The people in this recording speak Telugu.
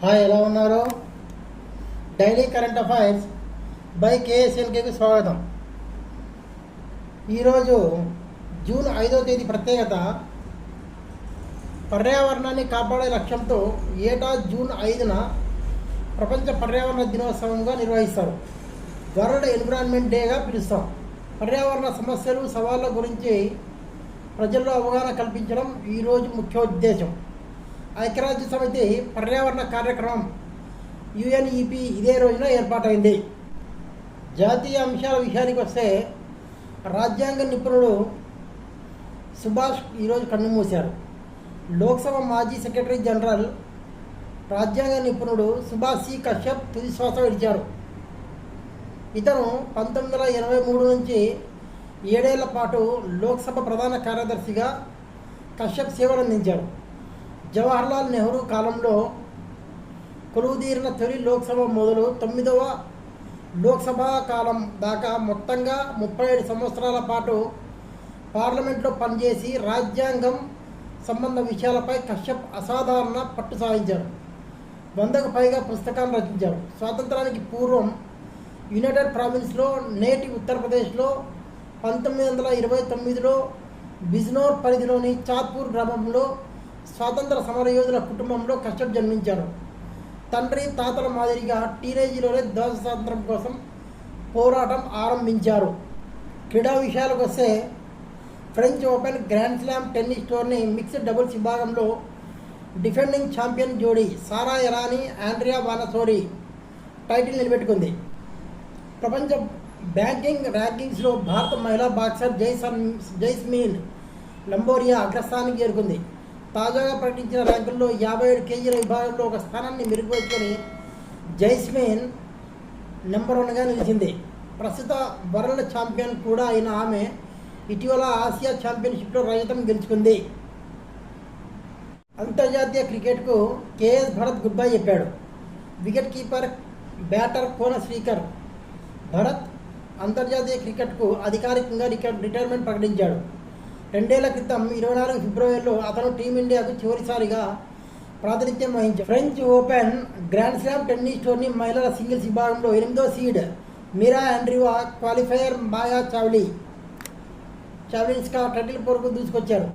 హాయ్, ఎలా ఉన్నారు? డైలీ కరెంట్ అఫైర్స్ బై కేఎస్ఎన్కేకి స్వాగతం. ఈరోజు జూన్ 5వ తేదీ ప్రత్యేకత. పర్యావరణాన్ని కాపాడే లక్ష్యంతో ఏటా జూన్ 5న ప్రపంచ పర్యావరణ దినోత్సవంగా నిర్వహిస్తారు. వరల్డ్ ఎన్విరాన్మెంట్ డేగా పిలుస్తాం. పర్యావరణ సమస్యలు, సవాళ్ళ గురించి ప్రజల్లో అవగాహన కల్పించడం ఈరోజు ముఖ్య ఉద్దేశం. ఐక్యరాజ్య సమితి పర్యావరణ కార్యక్రమం యుఎన్ఈపి ఇదే రోజున ఏర్పాటైంది. జాతీయ అంశాల విషయానికి వస్తే రాజ్యాంగ నిపుణుడు సుభాష్ ఈరోజు కన్నుమూశారు. లోక్సభ మాజీ సెక్రటరీ జనరల్, రాజ్యాంగ నిపుణుడు సుభాష్ సి కశ్యప్ తుది శ్వాస విడిచారు. ఇతను 1983 నుంచి 7 ఏళ్ల పాటు లోక్సభ ప్రధాన కార్యదర్శిగా కశ్యప్ సేవలందించారు. జవహర్లాల్ నెహ్రూ కాలంలో కొలువుదీరిన తొలి లోక్సభ మొదలు 9వ లోక్సభ కాలం దాకా మొత్తంగా 37 సంవత్సరాల పాటు పార్లమెంట్లో పనిచేసి రాజ్యాంగం సంబంధ విషయాలపై కశ్యప్ అసాధారణ పట్టు సాధించారు. 100కు పైగా పుస్తకాలు రచించారు. స్వాతంత్రానికి పూర్వం యునైటెడ్ ప్రావిన్స్లో, నేటి ఉత్తరప్రదేశ్లో 1929లో బిజ్నోర్ పరిధిలోని చాత్పూర్ గ్రామంలో స్వాతంత్ర సమరయోధుల కుటుంబంలో కశ్యప్ జన్మించారు. తండ్రి, తాతల మాదిరిగా టీనేజీలోనే దేశ స్వాతంత్రం కోసం పోరాటం ఆరంభించారు. క్రీడా విషయాలకు వస్తే French open grand slam tennis tourney mixed doubles విభాగంలో డిఫెండింగ్ ఛాంపియన్ జోడీ సారా ఎరానీ, ఆండ్రియా వానసోరీ టైటిల్ నిలబెట్టుకుంది. ప్రపంచ బ్యాంకింగ్ ర్యాంకింగ్స్లో భారత మహిళా బాక్సర్ జైస్మిన్ లంబోరియా అగ్రస్థానానికి చేరుకుంది. తాజాగా ప్రకటించిన ర్యాంకుల్లో 57 కేజీల విభాగంలో ఒక స్థానాన్ని మెరుగుపరుచుకొని జైస్మిన్ నెంబర్ 1గా నిలిచింది. ప్రస్తుత వరల్డ్ ఛాంపియన్ కూడా అయిన ఆమె ఇటీవల ఆసియా ఛాంపియన్షిప్లో రజతం గెలుచుకుంది. అంతర్జాతీయ క్రికెట్కు కేఎస్ భరత్ గుడ్ బై చెప్పాడు. వికెట్ కీపర్, బ్యాటర్ కోన శ్రీకర్ భరత్ అంతర్జాతీయ క్రికెట్కు అధికారికంగా రిటైర్మెంట్ ప్రకటించాడు. 2 ఏళ్ల క్రితం 24 ఫిబ్రవరిలో అతను టీమిండియాకు చివరిసారిగా ప్రాతినిధ్యం వహించాడు. French open grand slam tennis tourney మహిళల సింగిల్స్ విభాగంలో 8వ సీడ్ మీరా ఆండ్రీవా క్వాలిఫైయర్ మాయా చావ్లిన్స్కా టైటిల్ పోరుకు దూసుకొచ్చారు.